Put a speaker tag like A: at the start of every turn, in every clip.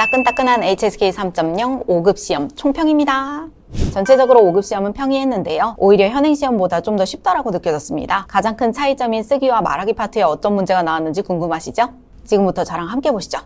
A: 따끈따끈한 HSK 3.0 5급 시험 총평입니다. 전체적으로 5급 시험은 평이했는데요. 오히려 현행 시험보다 좀 더 쉽다라고 느껴졌습니다. 가장 큰 차이점인 쓰기와 말하기 파트에 어떤 문제가 나왔는지 궁금하시죠? 지금부터 저랑 함께 보시죠.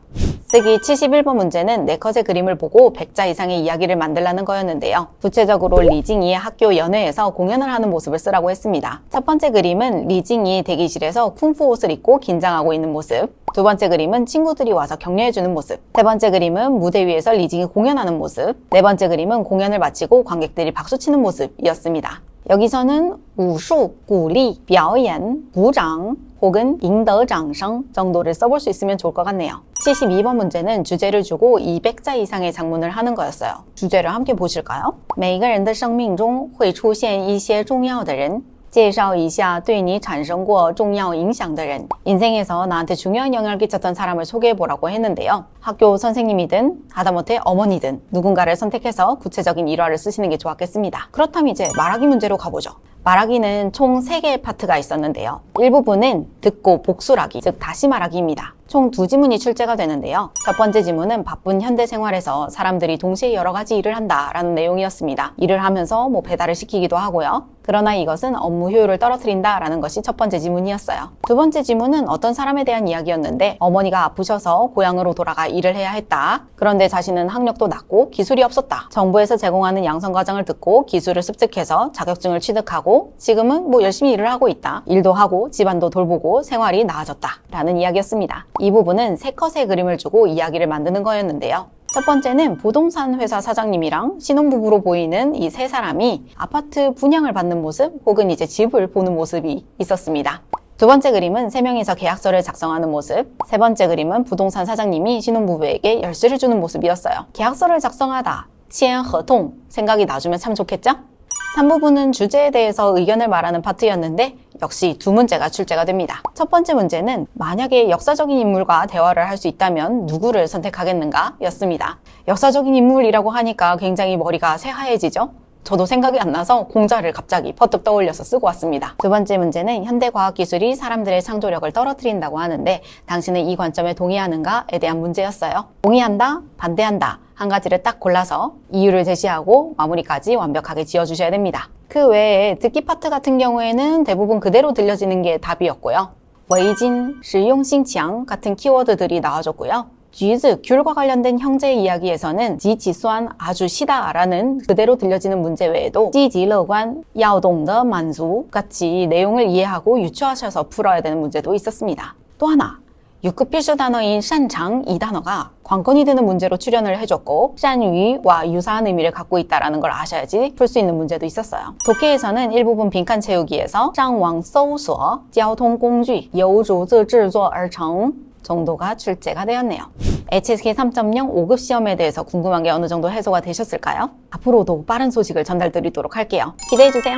A: 쓰기 71번 문제는 4컷의 그림을 보고 100자 이상의 이야기를 만들라는 거였는데요. 구체적으로 리징이의 학교 연회에서 공연을 하는 모습을 쓰라고 했습니다. 첫 번째 그림은 리징이 대기실에서 쿵푸 옷을 입고 긴장하고 있는 모습, 두 번째 그림은 친구들이 와서 격려해주는 모습, 세 번째 그림은 무대 위에서 리징이 공연하는 모습, 네 번째 그림은 공연을 마치고 관객들이 박수치는 모습이었습니다. 여기서는 우수, 구리, 表演, 鼓掌 혹은 赢得掌声 정도를 써볼 수 있으면 좋을 것 같네요. 72번 문제는 주제를 주고 200자 이상의 장문을 하는 거였어요. 주제를 함께 보실까요? 每个人的生命中会出现一些重要的人介绍一下对你产生过重要影响的人. 인생에서 나한테 중요한 영향을 끼쳤던 사람을 소개해보라고 했는데요. 학교 선생님이든 하다못해 어머니든 누군가를 선택해서 구체적인 일화를 쓰시는 게 좋았겠습니다. 그렇다면 이제 말하기 문제로 가보죠. 말하기는 총 3개의 파트가 있었는데요. 일부분은 듣고 복술하기, 즉 다시 말하기입니다. 총 2지문이 출제가 되는데요. 첫 번째 지문은 바쁜 현대 생활에서 사람들이 동시에 여러 가지 일을 한다라는 내용이었습니다. 일을 하면서 배달을 시키기도 하고요. 그러나 이것은 업무 효율을 떨어뜨린다라는 것이 첫 번째 지문이었어요. 두 번째 지문은 어떤 사람에 대한 이야기였는데 어머니가 아프셔서 고향으로 돌아가 일을 해야 했다. 그런데 자신은 학력도 낮고 기술이 없었다. 정부에서 제공하는 양성과정을 듣고 기술을 습득해서 자격증을 취득하고 지금은 열심히 일을 하고 있다. 일도 하고 집안도 돌보고 생활이 나아졌다. 라는 이야기였습니다. 이 부분은 3컷의 그림을 주고 이야기를 만드는 거였는데요. 첫 번째는 부동산 회사 사장님이랑 신혼부부로 보이는 이 3사람이 아파트 분양을 받는 모습 혹은 이제 집을 보는 모습이 있었습니다. 두 번째 그림은 3명이서 계약서를 작성하는 모습, 세 번째 그림은 부동산 사장님이 신혼부부에게 열쇠를 주는 모습이었어요. 계약서를 작성하다, 签合同 생각이 나주면 참 좋겠죠? 3부분은 주제에 대해서 의견을 말하는 파트였는데 역시 2문제가 출제가 됩니다. 첫 번째 문제는 만약에 역사적인 인물과 대화를 할 수 있다면 누구를 선택하겠는가? 였습니다. 역사적인 인물이라고 하니까 굉장히 머리가 새하얘지죠? 저도 생각이 안 나서 공자를 갑자기 퍼뜩 떠올려서 쓰고 왔습니다. 두 번째 문제는 현대 과학기술이 사람들의 창조력을 떨어뜨린다고 하는데 당신은 이 관점에 동의하는가에 대한 문제였어요. 동의한다, 반대한다 한 가지를 딱 골라서 이유를 제시하고 마무리까지 완벽하게 지어주셔야 됩니다. 그 외에 듣기 파트 같은 경우에는 대부분 그대로 들려지는 게 답이었고요. 외진, 실용性强 같은 키워드들이 나와줬고요. 쥐즈, 귤과 관련된 형제 이야기에서는 지지수한 아주 시다라는 그대로 들려지는 문제 외에도 지지乐观, 要懂得满足 같이 내용을 이해하고 유추하셔서 풀어야 되는 문제도 있었습니다. 또 하나, 6급 필수 단어인 擅长 이 단어가 관건이 되는 문제로 출연을 해줬고 善于와 유사한 의미를 갖고 있다는 걸 아셔야지 풀 수 있는 문제도 있었어요. 독해에서는 일부분 빈칸 채우기에서 上网搜索交通工具由逐字制作而成 정도가 출제가 되었네요. HSK 3.0 5급 시험에 대해서 궁금한 게 어느 정도 해소가 되셨을까요? 앞으로도 빠른 소식을 전달드리도록 할게요. 기대해주세요.